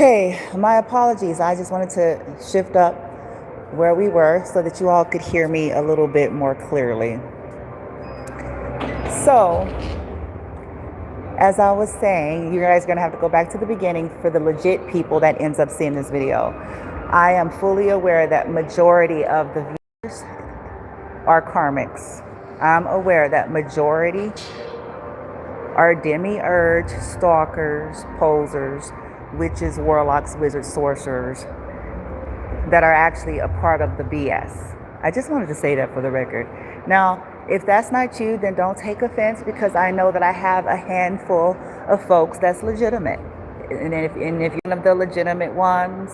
Okay, my apologies. I just wanted to shift up where we were so that you all could hear me a little bit more clearly. So, as I was saying, you guys are going to have to go back to the beginning for the legit people that ends up seeing this video. I am fully aware that majority of the viewers are karmics. I'm aware that majority are demiurge, stalkers, posers, witches, warlocks, wizards, sorcerers that are actually a part of the BS. I just wanted to say that for the record. Now, if that's not you, then don't take offense, because I know that I have a handful of folks that's legitimate. And if you're one of the legitimate ones,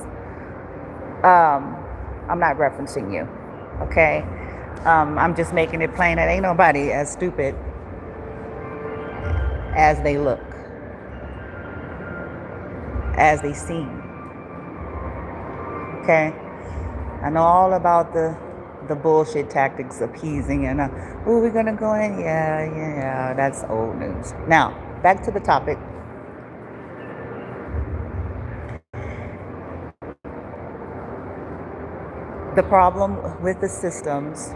I'm not referencing you, okay? I'm just making it plain that ain't nobody as stupid as they look, as they seem. Okay? I know all about the bullshit tactics, appeasing, and oh, we're gonna go in. Yeah, that's old news. Now, back to the topic. The problem with the systems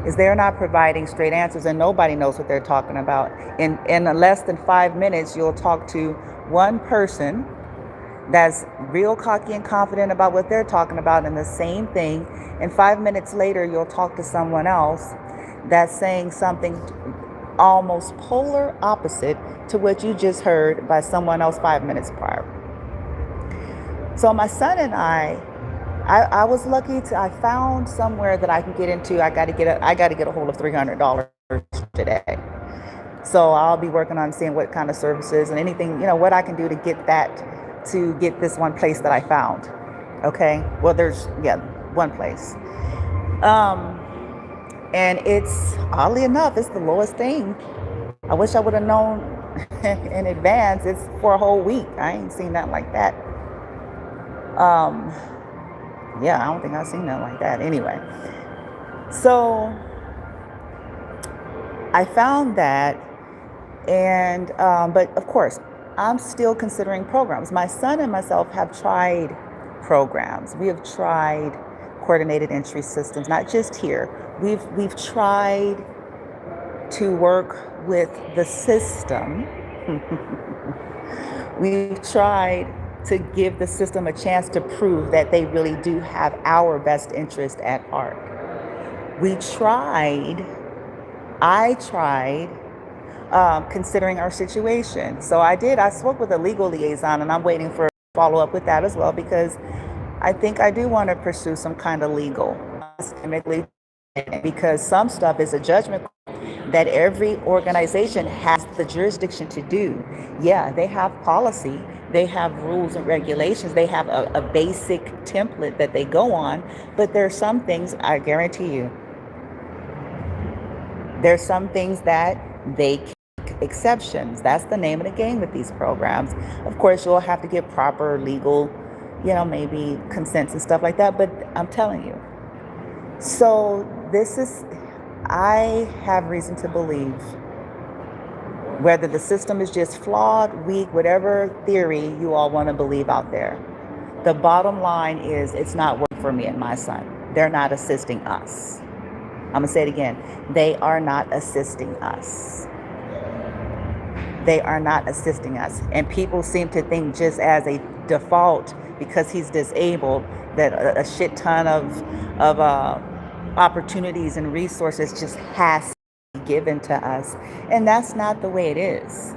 is they're not providing straight answers, and nobody knows what they're talking about. In less than 5 minutes, you'll talk to one person that's real cocky and confident about what they're talking about and the same thing, and 5 minutes later you'll talk to someone else that's saying something almost polar opposite to what you just heard by someone else 5 minutes prior. So my son and I was lucky I found somewhere that I can get into. I got to get a hold of $300 today. So I'll be working on seeing what kind of services and anything, what I can do to get this one place that I found. Okay. Well, there's one place. And it's, oddly enough, it's the lowest thing. I wish I would have known in advance. It's for a whole week. I ain't seen nothing like that. I don't think I've seen nothing like that anyway. So I found that, and but of course, I'm still considering programs. My son and myself have tried programs. We have tried coordinated entry systems, not just here. We've tried to work with the system. We've tried to give the system a chance to prove that they really do have our best interest at heart. I tried considering our situation. So I spoke with a legal liaison, and I'm waiting for follow up with that as well, because I think I do want to pursue some kind of legal, because some stuff is a judgment that every organization has the jurisdiction to do. Yeah, they have policy, they have rules and regulations, they have a basic template that they go on, but there's some things, I guarantee you, there's some things that they make exceptions. That's the name of the game with these programs. Of course, you'll have to get proper legal, maybe consents and stuff like that, but I'm telling you. So I have reason to believe, whether the system is just flawed, weak, whatever theory you all want to believe out there, the bottom line is it's not working for me and my son. They're not assisting us. I'm going to say it again. They are not assisting us. They are not assisting us. And people seem to think, just as a default, because he's disabled, that a shit ton of opportunities and resources just has to be given to us. And that's not the way it is.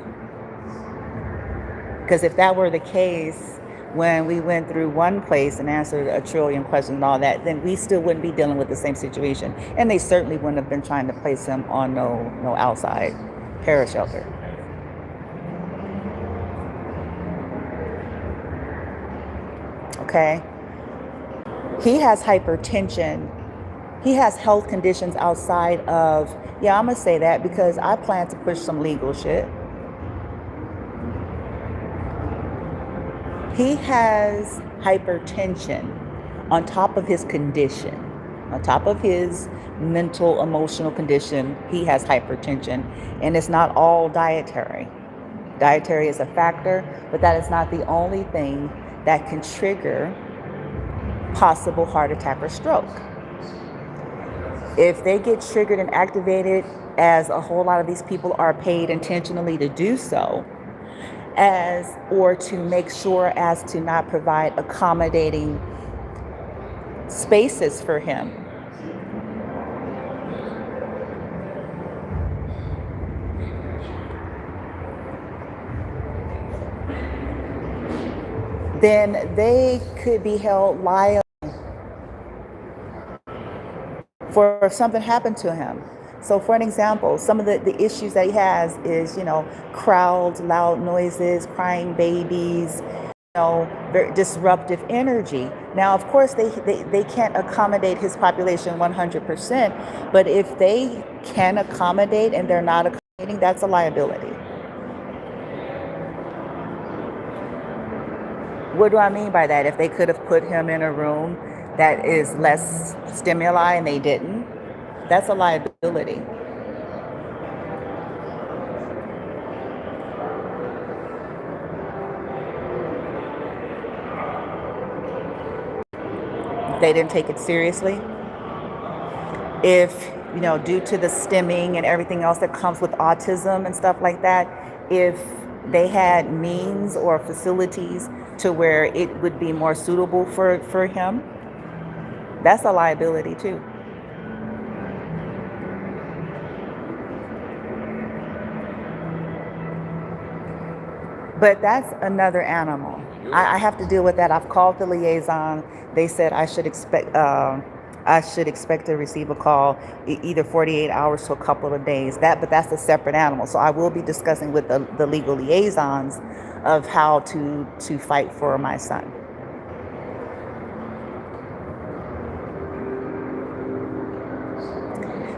Because if that were the case, when we went through one place and answered a trillion questions and all that, then we still wouldn't be dealing with the same situation. And they certainly wouldn't have been trying to place him on no outside parashelter. Okay? He has hypertension. He has health conditions outside of, I'm going to say that because I plan to push some legal shit. He has hypertension on top of his condition, on top of his mental, emotional condition. He has hypertension, and it's not all dietary. Dietary is a factor, but that is not the only thing that can trigger possible heart attack or stroke. If they get triggered and activated, as a whole lot of these people are paid intentionally to do so, or to make sure as to not provide accommodating spaces for him, then they could be held liable for if something happened to him. So for an example, some of the issues that he has is, crowds, loud noises, crying babies, very disruptive energy. Now, of course, they can't accommodate his population 100%, but if they can accommodate and they're not accommodating, that's a liability. What do I mean by that? If they could have put him in a room that is less stimuli and they didn't, that's a liability. They didn't take it seriously. If, due to the stimming and everything else that comes with autism and stuff like that, if they had means or facilities to where it would be more suitable for him, that's a liability too. But that's another animal. I have to deal with that. I've called the liaison. They said I should expect to receive a call either 48 hours to a couple of days. But that's a separate animal. So I will be discussing with the legal liaisons of how to fight for my son.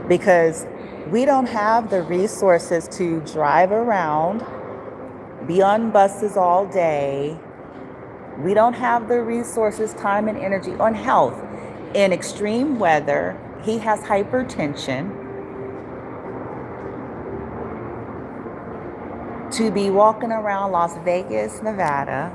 Because we don't have the resources to drive around, be on buses all day. We don't have the resources, time, and energy on health. In extreme weather, he has hypertension. To be walking around Las Vegas, Nevada,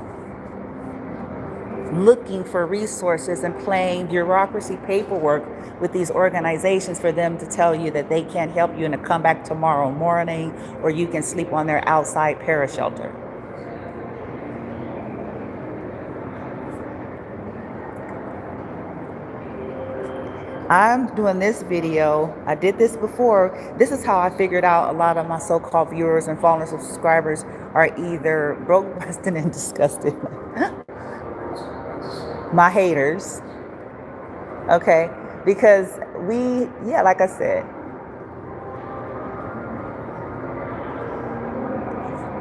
looking for resources and playing bureaucracy paperwork with these organizations for them to tell you that they can't help you and to come back tomorrow morning, or you can sleep on their outside parashelter. I'm doing this video. I did this before. This is how I figured out a lot of my so-called viewers and followers and subscribers are either broke, busted, and disgusted. My haters. Okay? Because like I said,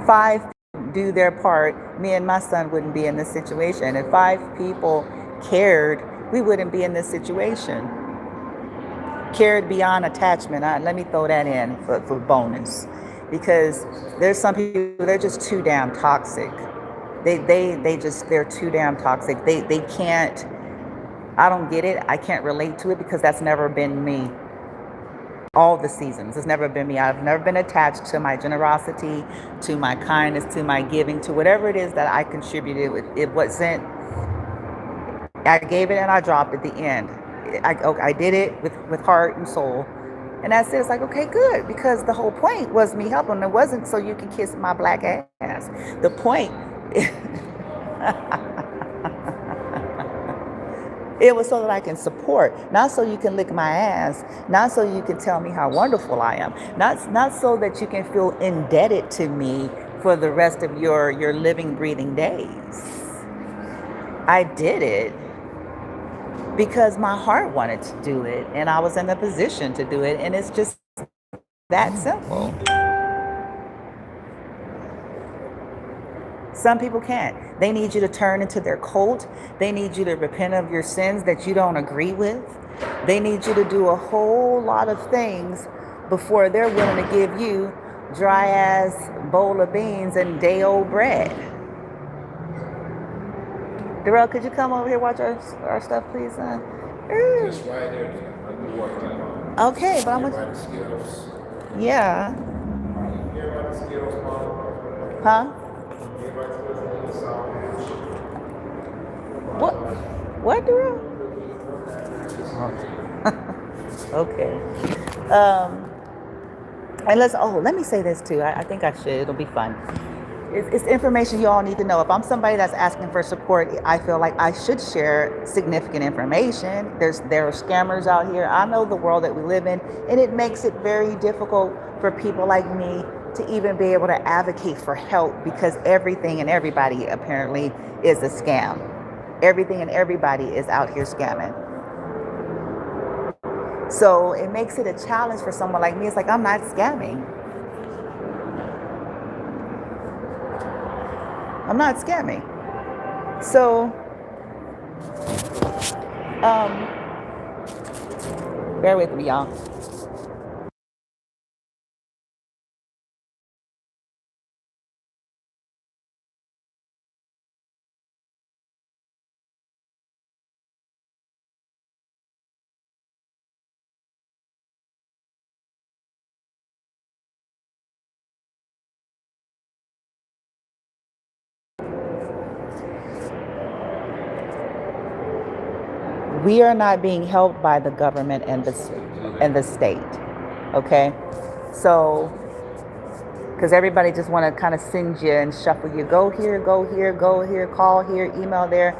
5 do their part, me and my son wouldn't be in this situation. If 5 people cared, we wouldn't be in this situation. Cared beyond attachment. Let me throw that in for bonus, because there's some people, they're just too damn toxic. They're too damn toxic. They can't. I don't get it. I can't relate to it because that's never been me. All the seasons, it's never been me. I've never been attached to my generosity, to my kindness, to my giving, to whatever it is that I contributed. It wasn't. I gave it and I dropped at the end. I did it with heart and soul. And that's it. It's like, okay, good. Because the whole point was me helping. It wasn't so you can kiss my black ass. The point, it was so that I can support. Not so you can lick my ass. Not so you can tell me how wonderful I am. Not so that you can feel indebted to me for the rest of your living, breathing days. I did it because my heart wanted to do it, and I was in a position to do it, and it's just that simple. Some people can't. They need you to turn into their cult. They need you to repent of your sins that you don't agree with. They need you to do a whole lot of things before they're willing to give you dry ass bowl of beans and day old bread. Darrell, could you come over here watch our stuff, please, son? Just right there. Okay, but I'm yeah. Huh? What? What, Dura? Okay. And let me say this too. I think I should. It'll be fun. It's information you all need to know. If I'm somebody that's asking for support, I feel like I should share significant information. There are scammers out here. I know the world that we live in, and it makes it very difficult for people like me to even be able to advocate for help because everything and everybody apparently is a scam. Everything and everybody is out here scamming. So it makes it a challenge for someone like me. It's like, I'm not scamming. I'm not scamming. So, bear with me, y'all. We are not being helped by the government and the state. Okay? So, because everybody just want to kind of send you and shuffle you. Go here, go here, go here, call here, email there.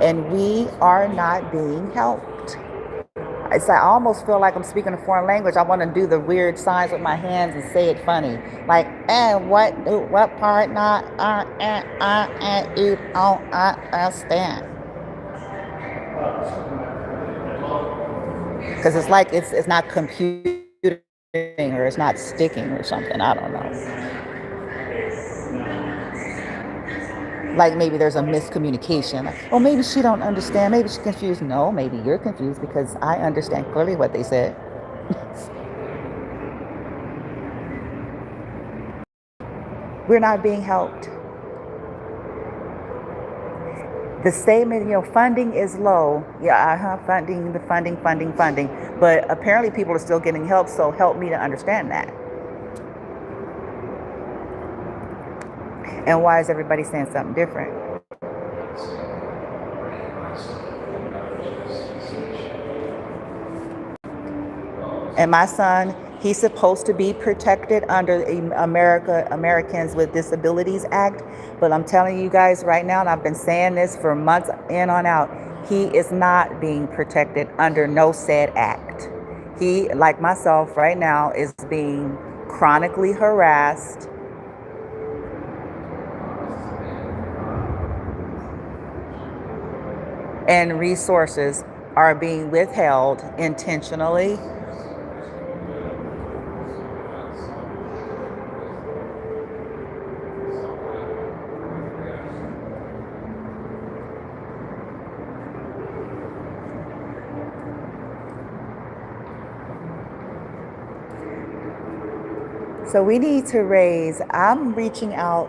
And we are not being helped. It's like I almost feel like I'm speaking a foreign language. I want to do the weird signs with my hands and say it funny. Like, what part not, you don't understand. Because it's like it's not computing or it's not sticking or something. I don't know. Like maybe there's a miscommunication. Like, oh, maybe she don't understand. Maybe she's confused. No, maybe you're confused because I understand clearly what they said. We're not being helped. The statement, funding is low. Yeah, funding. But apparently people are still getting help, so help me to understand that. And why is everybody saying something different? And my son, he's supposed to be protected under the Americans with Disabilities Act. But I'm telling you guys right now, and I've been saying this for months in on out, he is not being protected under no said act. He, like myself right now, is being chronically harassed. And resources are being withheld intentionally. So we need to I'm reaching out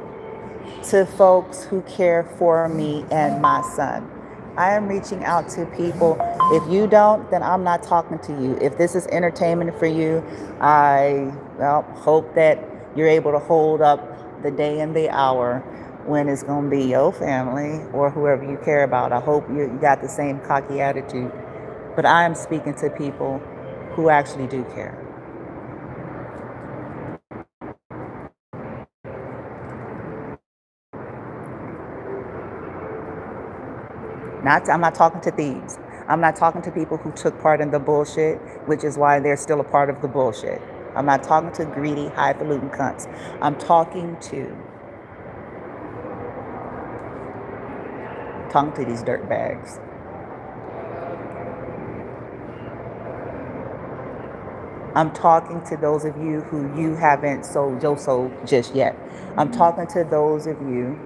to folks who care for me and my son. I am reaching out to people. If you don't, then I'm not talking to you. If this is entertainment for you, I hope that you're able to hold up the day and the hour when it's going to be your family or whoever you care about. I hope you got the same cocky attitude. But I am speaking to people who actually do care. I'm not talking to thieves. I'm not talking to people who took part in the bullshit, which is why they're still a part of the bullshit. I'm not talking to greedy, highfalutin cunts. I'm talking to these dirt bags. I'm talking to those of you who you haven't sold your soul just yet. I'm talking to those of you.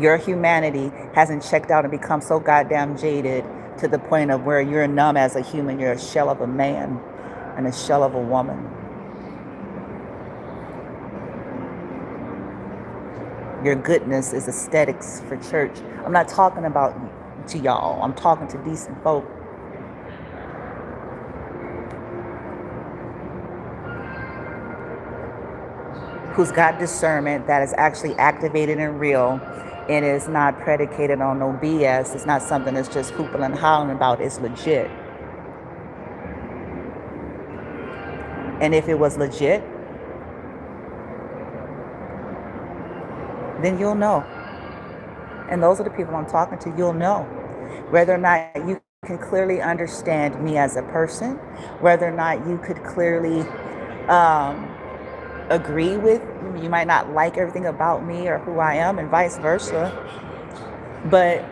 Your humanity hasn't checked out and become so goddamn jaded to the point of where you're numb as a human. You're a shell of a man and a shell of a woman. Your goodness is aesthetics for church. I'm not talking about to y'all. I'm talking to decent folk. who's got discernment that is actually activated and real and is not predicated on no BS. It's not something that's just hooping and hollering about. It's legit. And if it was legit, then you'll know. And those are the people I'm talking to. You'll know whether or not you can clearly understand me as a person, whether or not you could clearly agree with. You might not like everything about me or who I am, and vice versa, but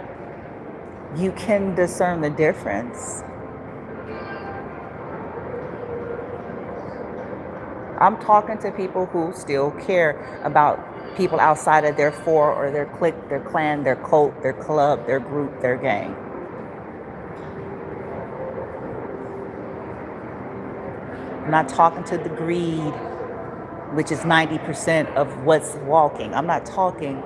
you can discern the difference. I'm talking to people who still care about people outside of their four or their clique, their clan, their cult, their club, their group, their gang. I'm not talking to the greed, which is 90% of what's walking. I'm not talking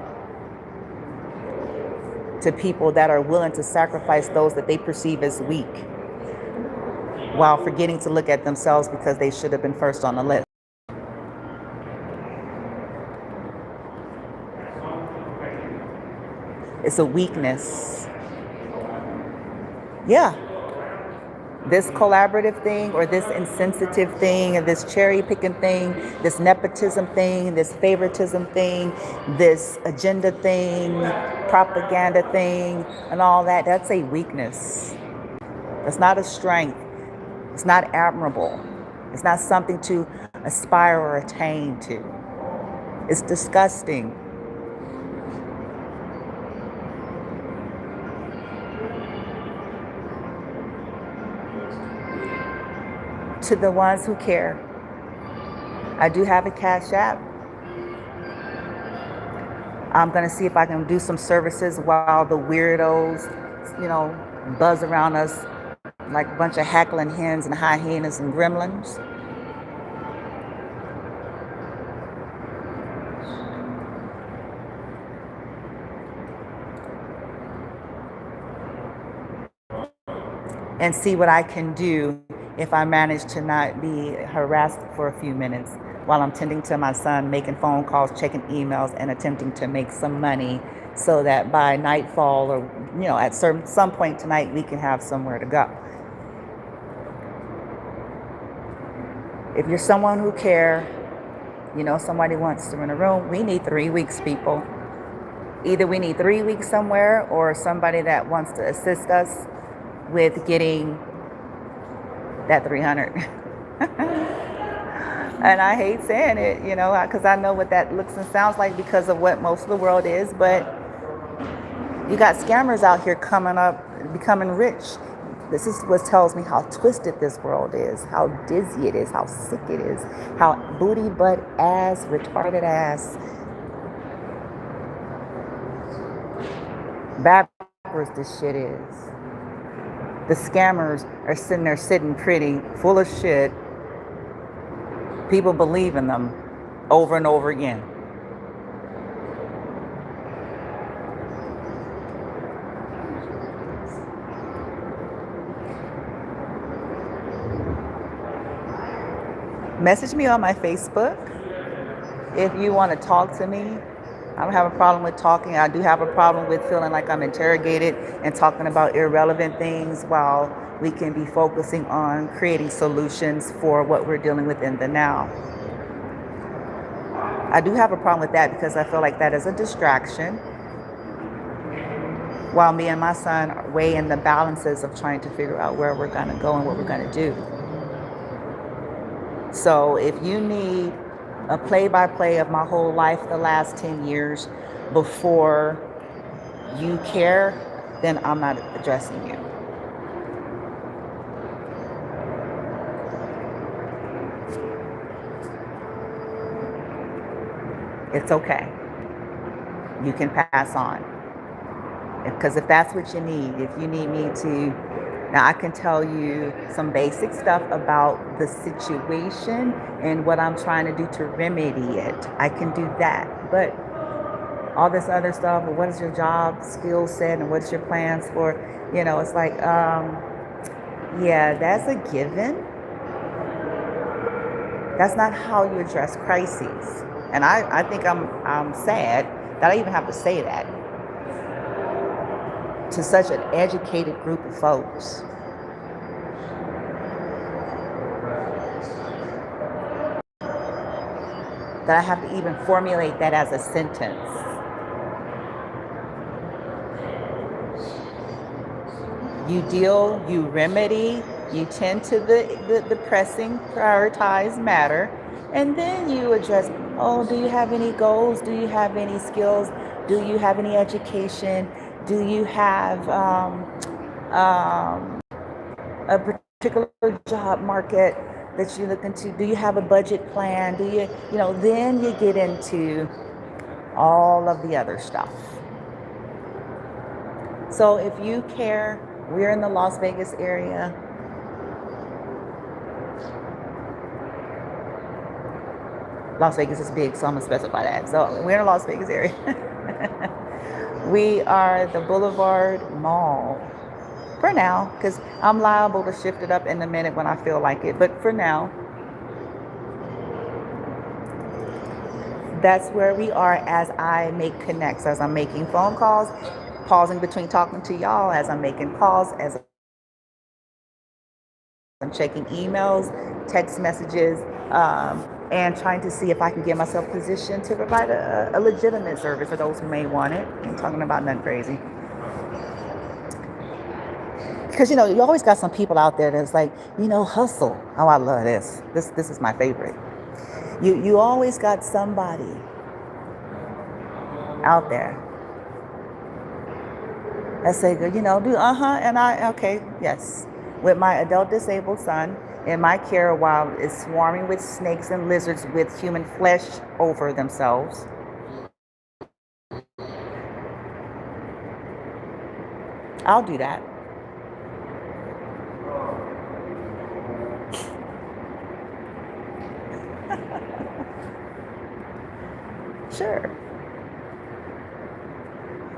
to people that are willing to sacrifice those that they perceive as weak while forgetting to look at themselves because they should have been first on the list. It's a weakness. Yeah. This collaborative thing or this insensitive thing and this cherry picking thing, this nepotism thing, this favoritism thing, this agenda thing, propaganda thing, and all that, that's a weakness. It's not a strength. It's not admirable. It's not something to aspire or attain to. It's disgusting. To the ones who care, I do have a Cash App. I'm going to see if I can do some services while the weirdos, buzz around us like a bunch of hackling hens and hyenas and gremlins. And see what I can do if I manage to not be harassed for a few minutes while I'm tending to my son, making phone calls, checking emails, and attempting to make some money so that by nightfall or, at some point tonight, we can have somewhere to go. If you're someone who care, somebody wants to rent a room, we need 3 weeks, people. Either we need 3 weeks somewhere or somebody that wants to assist us with getting that 300. And I hate saying it, because I know what that looks and sounds like because of what most of the world is, but you got scammers out here coming up, becoming rich. This is what tells me how twisted this world is, how dizzy it is, how sick it is, how booty, butt, ass, retarded ass, backwards this shit is. The scammers are sitting there sitting pretty, full of shit. People believe in them over and over again. Message me on my Facebook if you want to talk to me. I don't have a problem with talking. I do have a problem with feeling like I'm interrogated and talking about irrelevant things while we can be focusing on creating solutions for what we're dealing with in the now. I do have a problem with that because I feel like that is a distraction while me and my son weigh in the balances of trying to figure out where we're going to go and what we're going to do. So if you need a play-by-play of my whole life the last 10 years before you care, then I'm not addressing you. It's okay. You can pass on. Because if that's what you need, if you need me to, now I can tell you some basic stuff about the situation and what I'm trying to do to remedy it. I can do that. But all this other stuff, what is your job skill set and what's your plans for, it's like, yeah, that's a given. That's not how you address crises. And I think I'm sad that I even have to say that to such an educated group of folks. That I have to even formulate that as a sentence. You deal, you remedy, you tend to the pressing, prioritized matter, and then you address, oh, do you have any goals? Do you have any skills? Do you have any education? Do you have a particular job market that you look into? Do you have a budget plan? Do you, then you get into all of the other stuff. So if you care, we're in the Las Vegas area. Las Vegas is big, so I'm gonna specify that. So we're in the Las Vegas area. We are the Boulevard Mall. For now, because I'm liable to shift it up in a minute when I feel like it. But for now, that's where we are as I make connects, as I'm making phone calls, pausing between talking to y'all, as I'm making calls, as I'm checking emails, text messages, and trying to see if I can get myself positioned to provide a legitimate service for those who may want it. I'm talking about nothing crazy. Because, you always got some people out there that's like, hustle. Oh, I love this. This is my favorite. You always got somebody out there that say, do, and okay, yes. With my adult disabled son in my care while it's swarming with snakes and lizards with human flesh over themselves. I'll do that. Sure.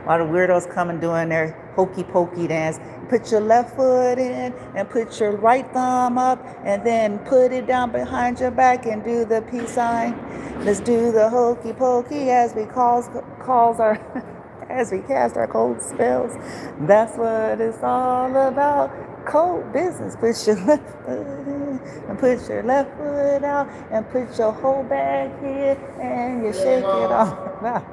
While the weirdos come and doing their hokey pokey dance, put your left foot in and put your right thumb up and then put it down behind your back and do the peace sign. Let's do the hokey pokey as we calls our as we cast our cold spells. That's what it's all about. Cold business. Put your left foot in and put your left foot out and put your whole back here and you shake it all out.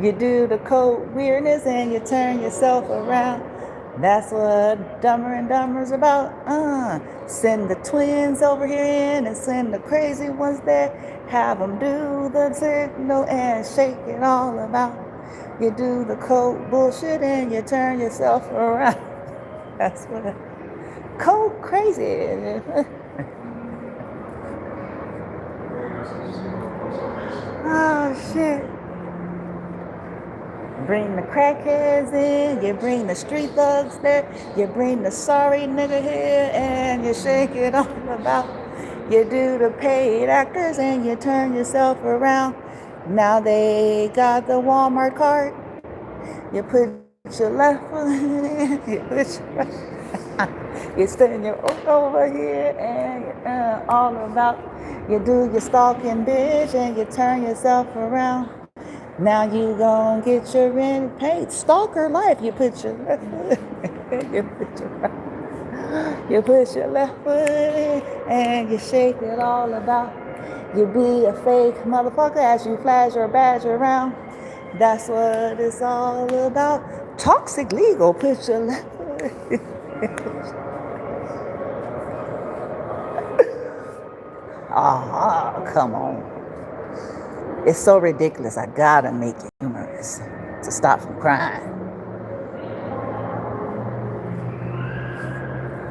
You do the cold weirdness and you turn yourself around. That's what Dumber and Dumber's about. Send the twins over here in and send the crazy ones there. Have them do the signal and shake it all about. You do the cold bullshit and you turn yourself around. That's what cold crazy is. Oh, shit. Bring the crackheads in, you bring the street thugs there, you bring the sorry nigga here, and you shake it all about. You do the paid actors and you turn yourself around. Now they got the Walmart cart. You put your left foot in, you put your right. You stand your over here and all about. You do your stalking bitch and you turn yourself around. Now you gon' get your rent paid. Stalker life. You put your left foot in, you put your right. You put your left foot in and you shake it all about. You be a fake motherfucker as you flash your badge around. That's what it's all about. Toxic legal. Put your left foot in. Come on. It's so ridiculous. I gotta make it humorous to stop from crying.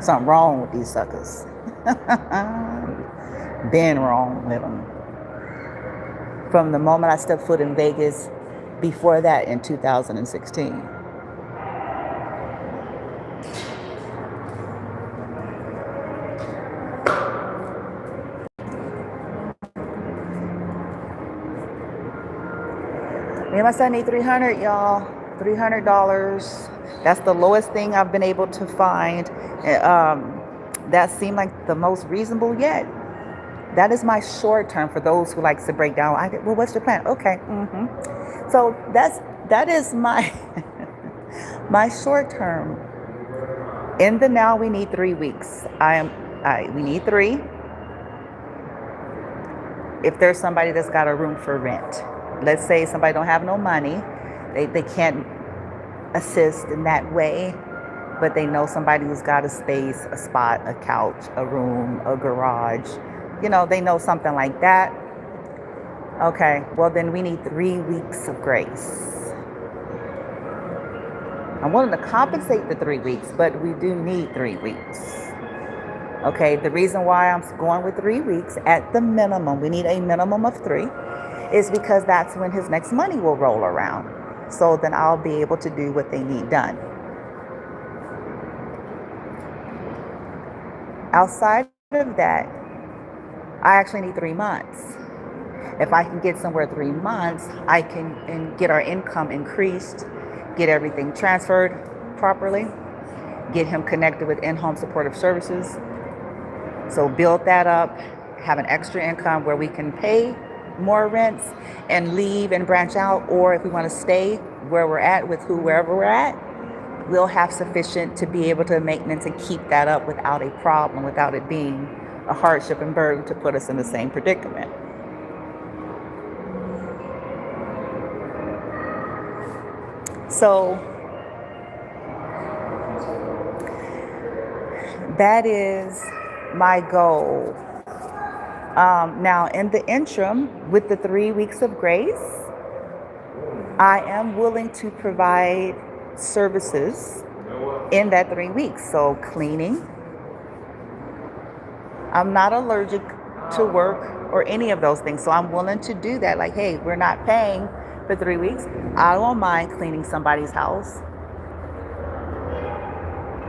Something wrong with these suckers. Been wrong with them. From the moment I stepped foot in Vegas, before that in 2016. Me and my son need $300, y'all. $300. That's the lowest thing I've been able to find. That seemed like the most reasonable yet. That is my short term for those who likes to break down. Well, what's your plan? Okay. So that is my my short term. In the now, we need 3 weeks. We need 3. If there's somebody that's got a room for rent, let's say somebody don't have no money, they can't assist in that way, but they know somebody who's got a space, a spot, a couch, a room, a garage. They know something like that. Okay, well then we need 3 weeks of grace. I'm willing to compensate the 3 weeks, but we do need 3 weeks. Okay, the reason why I'm going with 3 weeks at the minimum, we need a minimum of 3, is because that's when his next money will roll around. So then I'll be able to do what they need done. Outside of that, I actually need 3 months. If I can get somewhere 3 months, I can get our income increased, get everything transferred properly, get him connected with in-home supportive services. So build that up, have an extra income where we can pay more rents and leave and branch out. Or if we want to stay where we're at with whoever we're at, we'll have sufficient to be able to maintenance and keep that up without a problem, without it being a hardship and burden to put us in the same predicament. So that is my goal. Now, in the interim, with the 3 weeks of grace, I am willing to provide services in that 3 weeks. So cleaning. I'm not allergic to work or any of those things. So I'm willing to do that. Like, hey, we're not paying for 3 weeks. I don't mind cleaning somebody's house.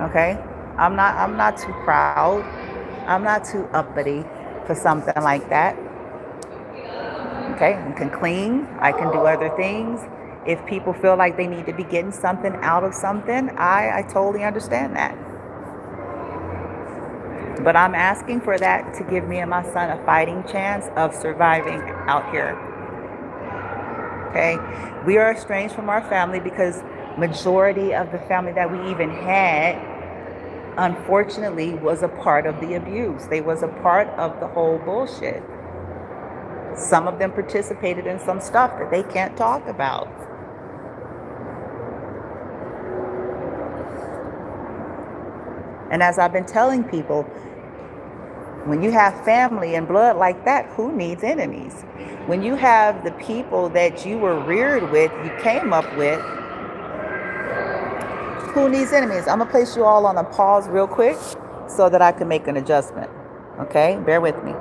Okay? I'm not too proud. I'm not too uppity for something like that. Okay? I can clean. I can do other things. If people feel like they need to be getting something out of something, I totally understand that. But I'm asking for that to give me and my son a fighting chance of surviving out here. Okay? We are estranged from our family because majority of the family that we even had, unfortunately, was a part of the abuse. They was a part of the whole bullshit. Some of them participated in some stuff that they can't talk about. And as I've been telling people, when you have family and blood like that, who needs enemies? When you have the people that you were reared with, you came up with, who needs enemies? I'm going to place you all on a pause real quick so that I can make an adjustment. Okay? Bear with me.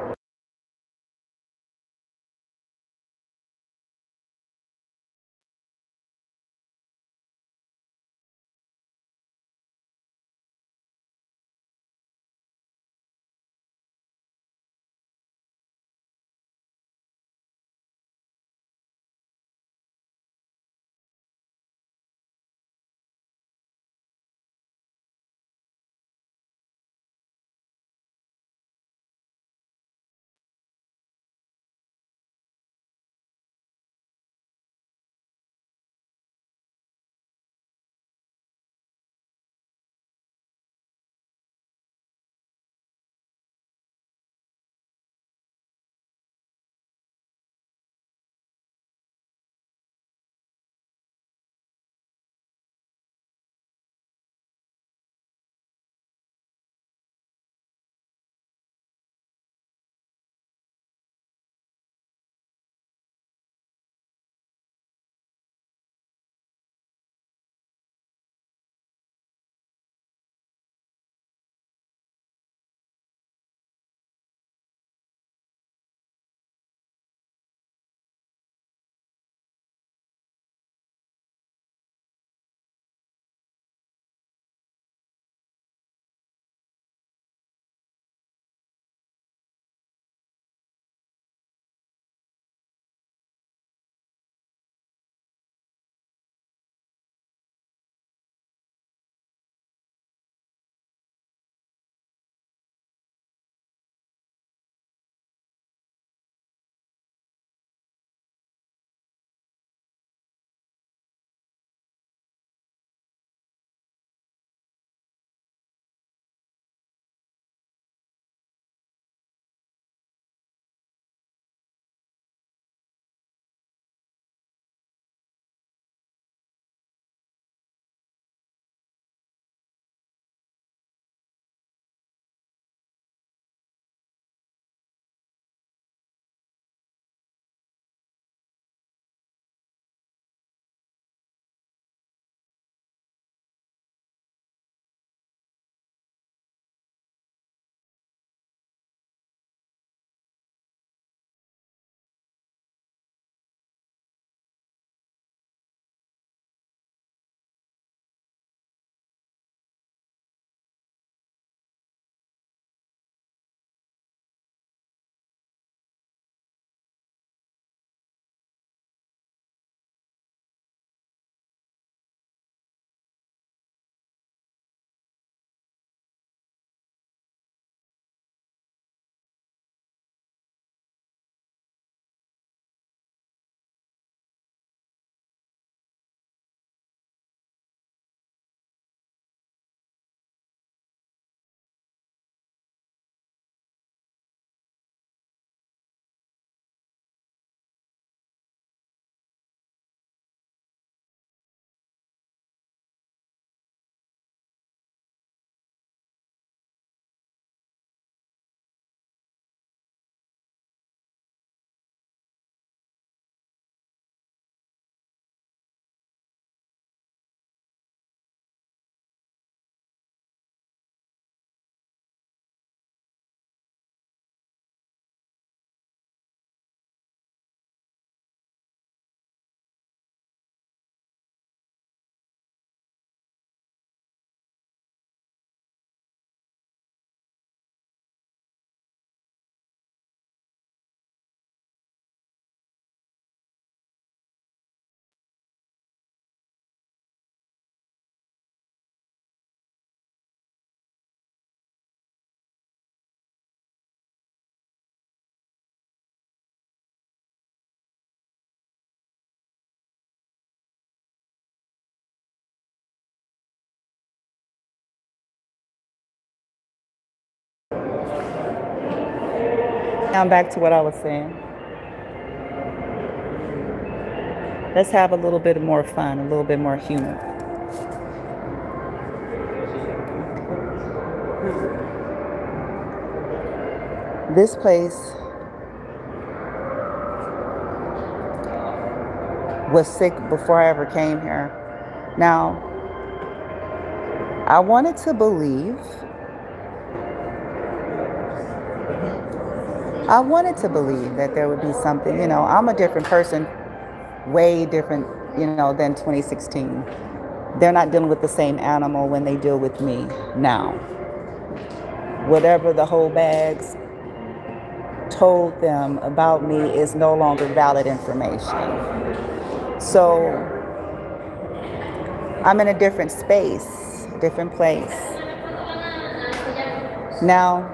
Now back to what I was saying. Let's have a little bit more fun, a little bit more humor. This place was sick before I ever came here. Now, I wanted to believe that there would be something, I'm a different person, way different, than 2016. They're not dealing with the same animal when they deal with me now. Whatever the whole bags told them about me is no longer valid information. So I'm in a different space, a different place. Now,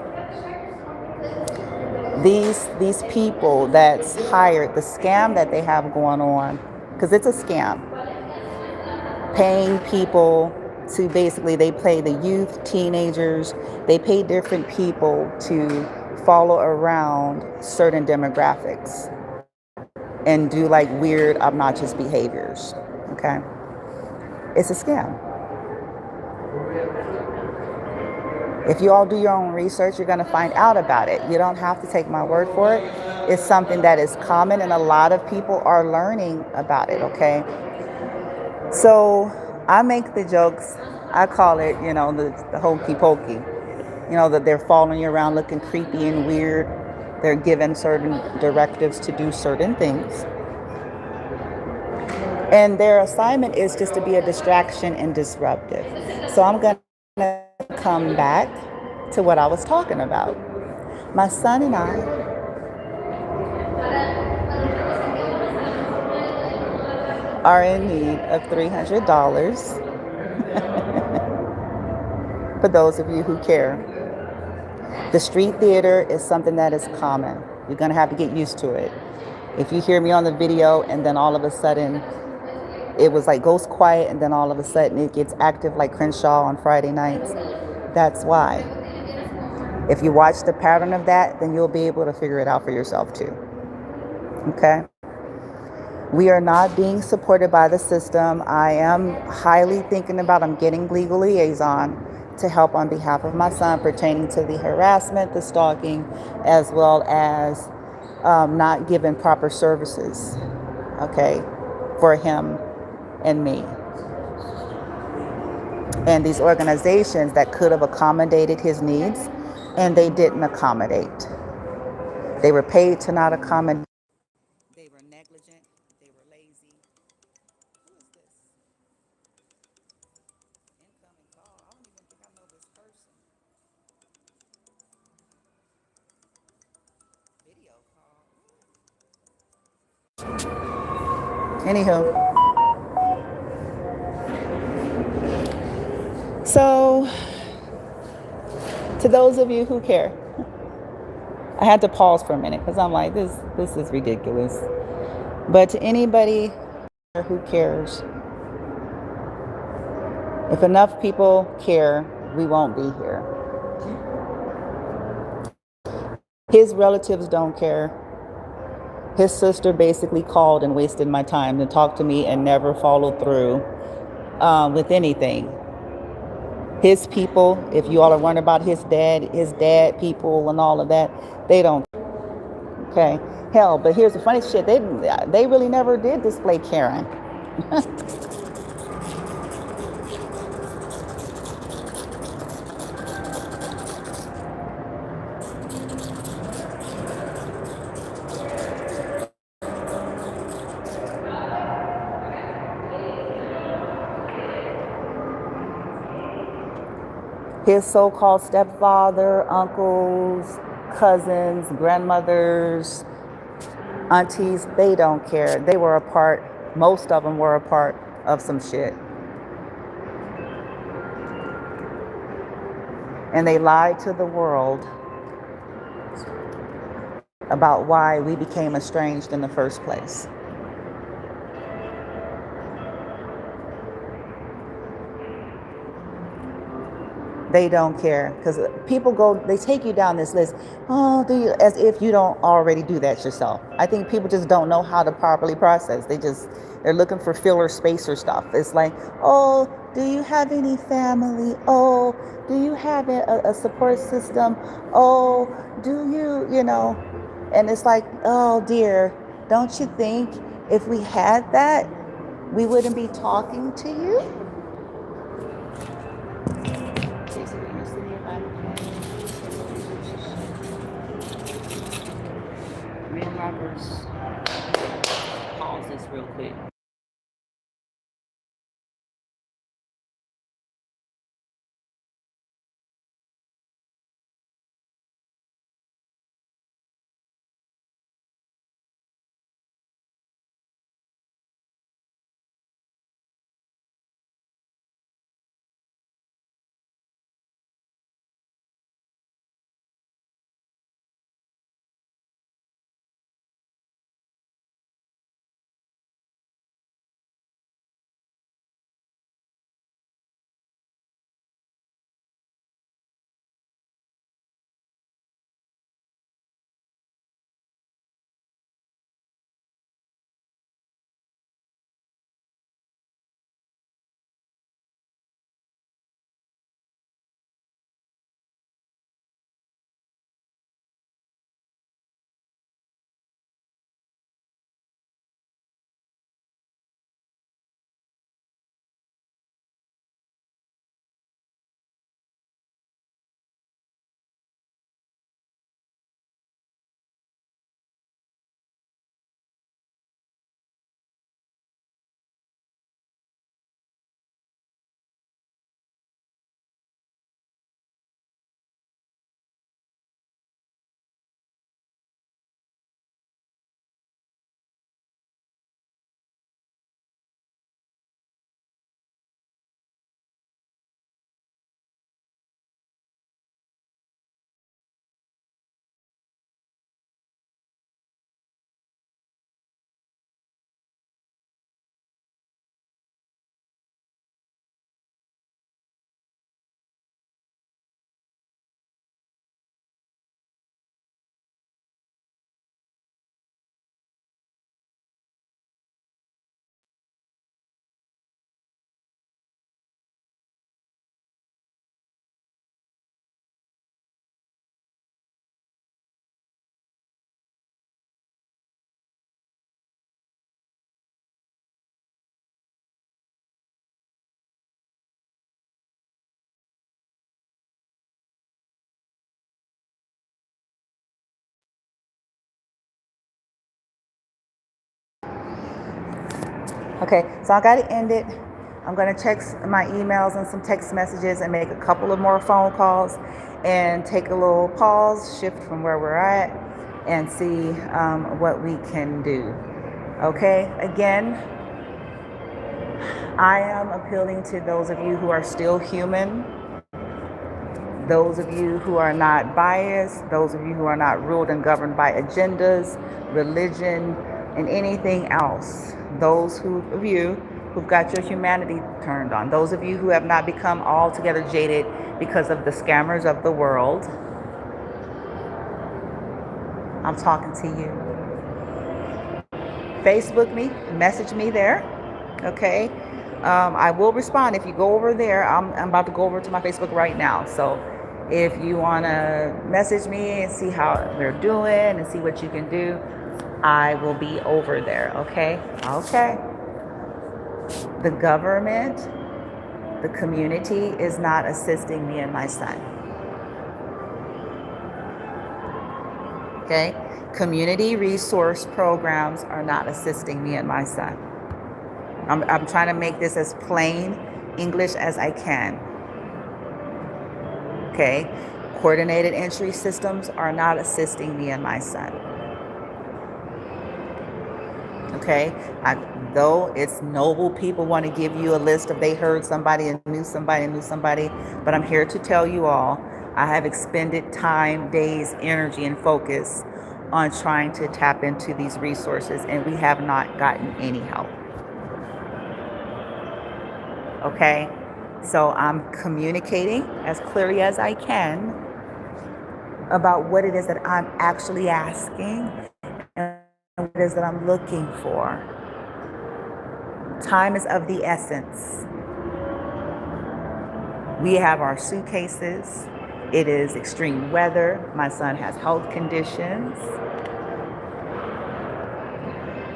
these people that's hired, the scam that they have going on, because it's a scam, paying people to basically, they pay the youth, teenagers, they pay different people to follow around certain demographics and do like weird, obnoxious behaviors, okay? It's a scam. If you all do your own research, you're gonna find out about it. You don't have to take my word for it. It's something that is common and a lot of people are learning about it, okay? So I make the jokes, I call it, the hokey pokey. That they're following you around looking creepy and weird. They're given certain directives to do certain things. And their assignment is just to be a distraction and disruptive. So I'm going to come back to what I was talking about. My son and I are in need of $300 for those of you who care. The street theater is something that is common. You're going to have to get used to it. If you hear me on the video and then all of a sudden it was like goes quiet and then all of a sudden it gets active like Crenshaw on Friday nights, that's why. If you watch the pattern of that, then you'll be able to figure it out for yourself too. Okay? We are not being supported by the system. I am highly thinking about, I'm getting legal liaison to help on behalf of my son pertaining to the harassment, the stalking, as well as not giving proper services, okay, for him and me. And these organizations that could have accommodated his needs, and they didn't accommodate. They were paid to not accommodate. They were negligent. They were lazy. Who is this? Incoming call. I don't even think I know this person. Video call. Anywho. So, to those of you who care, I had to pause for a minute because I'm like, this is ridiculous. But to anybody who cares, if enough people care, we won't be here. His relatives don't care. His sister basically called and wasted my time to talk to me and never followed through with anything. His people, if you all are wondering about his dad people and all of that, they don't. Okay, hell, but here's the funny shit. They really never did display caring. His so-called stepfather, uncles, cousins, grandmothers, aunties, they don't care. They were a part, most of them were a part of some shit. And they lied to the world about why we became estranged in the first place. They don't care, because people they take you down this list. Oh, do you, as if you don't already do that yourself. I think people just don't know how to properly process. They're looking for filler spacer stuff. It's like, oh, do you have any family? Oh, do you have a support system? Oh, do you know? And it's like, oh dear, don't you think if we had that, we wouldn't be talking to you? Real Roberts. Pause this real quick. Okay, so I got to end it. I'm going to check my emails and some text messages and make a couple of more phone calls and take a little pause, shift from where we're at, and see what we can do. Okay, again, I am appealing to those of you who are still human, those of you who are not biased, those of you who are not ruled and governed by agendas, religion, and anything else. Those of you who've got your humanity turned on. Those of you who have not become altogether jaded because of the scammers of the world. I'm talking to you. Facebook me, message me there. Okay. I will respond if you go over there. I'm about to go over to my Facebook right now. So if you want to message me and see how they're doing and see what you can do, I will be over there. Okay. Okay. The government, the community is not assisting me and my son. Okay. Community resource programs are not assisting me and my son. I'm trying to make this as plain English as I can. Okay. Coordinated entry systems are not assisting me and my son. Okay. Though it's noble, people want to give you a list of they heard somebody and knew somebody and knew somebody, but I'm here to tell you all, I have expended time, days, energy, and focus on trying to tap into these resources, and we have not gotten any help. Okay? So I'm communicating as clearly as I can about what it is that I'm actually asking and what it is that I'm looking for. Time is of the essence. We have our suitcases. It is extreme weather. My son has health conditions.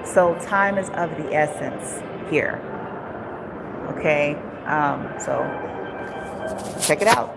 So time is of the essence here. Okay, so check it out.